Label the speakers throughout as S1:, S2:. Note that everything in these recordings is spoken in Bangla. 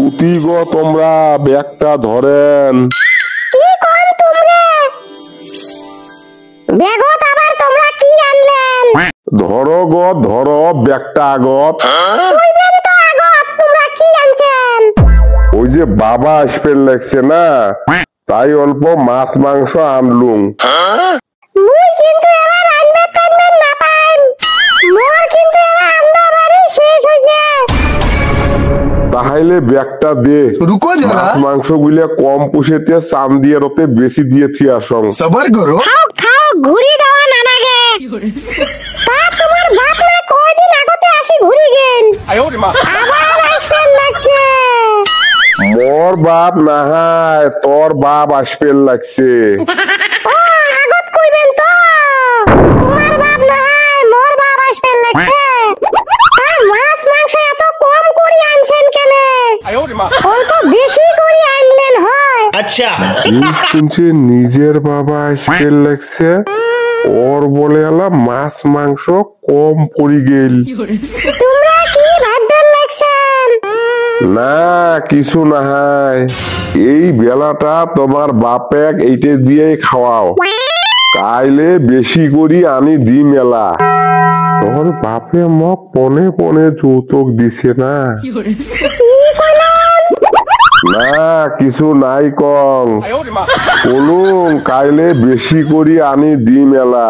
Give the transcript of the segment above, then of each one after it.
S1: উতি গো তোমরা ব্যাগটা ধরেন।
S2: কি কোন তোমরা? ব্যাগত আবার তোমরা কি আনলেন?
S1: ধরো গো ধরো ব্যাগটা আগত।
S2: কইবেন তো আগত তোমরা কি আনছেন?
S1: ওই যে বাবা আসবে লাগছে না, তাই অল্প মাছ মাংস আনলুম।
S2: মুই কিন্তু এবার আনবেন না পাইম। মোর কিন্তু এবার আন্না বাড়ি শেষ হইছে।
S1: তাহলে ব্যাগটা দে।
S3: रुको जरा,
S1: মাছ মাংস গুলা কম পুষেতে চাম দিয়ে রতে বেশি দিয়ে থিয়া আসং।
S3: सबर करो।
S2: খাও খাও ঘুরি দেওয়া না লাগে। তা তোমার বাপ না কয়দিন আগতে আসি ঘুরি গেল। আবার আসবেন লাগছে।
S1: মোর বাপ নাহায় তোর বাপ আসবে লাগছে।
S2: ও আগত কইবেন তো তোমার বাপ নাই মোর বাপ আসবেন লাগছে। আর মাছ মাংস এত কম করে আনছেন কেন? অল্প বেশি করে আনলেন হয়।
S1: শুনছে নিজের বাবা আসবে লাগছে, ওর বলে এলা মাছ মাংস কম পড়ি গেল।
S2: তোমরা কি ভাববেন লাগছেন?
S1: না কিছু নাহায়, এই বেলাটা তোমার বাপেক এইটা দিয়েই খাওয়াও, কাইলে বেশি করি আনি দি মেলা। তোর বাপে মোক পনে পনে যৌতুক দিছে না।
S2: কি কইলেন?
S1: না কিছু নাই কং, বলুন কাইলে বেশি করি আনি দি মেলা।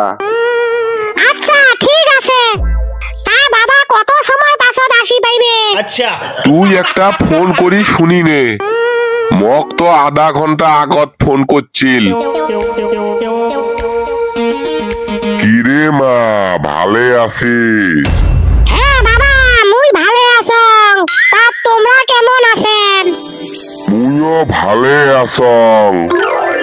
S2: আচ্ছা ঠিক আছে। তা বাবা কত সময় পাছত আসি পাইবে?
S1: তুই একটা ফোন করি শুনি নে, মক তো আধা ঘন্টা আগত ফোন করছিল। কিরে মা ভালে আছিস?
S2: হ্যাঁ বাবা মুই ভালে আছং। তা তোমরা কেমন আছেন?
S1: তুইও ভালে আছং।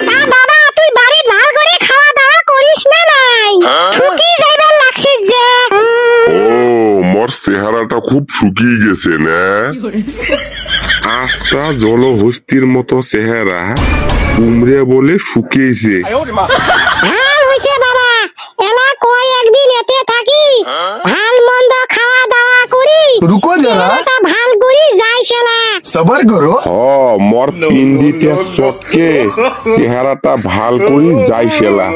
S2: তা বাবা তুই বাড়িত ভাল করে খাওয়া দাওয়া করিস না নাই? ঠুকি যাইবার লাগছিস যে।
S1: ও মোর চেহারাটা খুব শুকিয়ে গেছে না, আস্তা জলহস্তির মতো চেহারা কুমড়ে বলে শুকিয়েছে।
S2: ভাল হইছে বাবা, এলা কয় একদিন এতে থাকি ভাল মন্দ খাওয়া দাওয়া করি
S3: रुको जरा,
S2: তা ভাল করি যাই শালা।
S3: सबर करो।
S1: মোর পিন্ডিতে চটকে চেহারাটা ভাল করি যাইছেলা।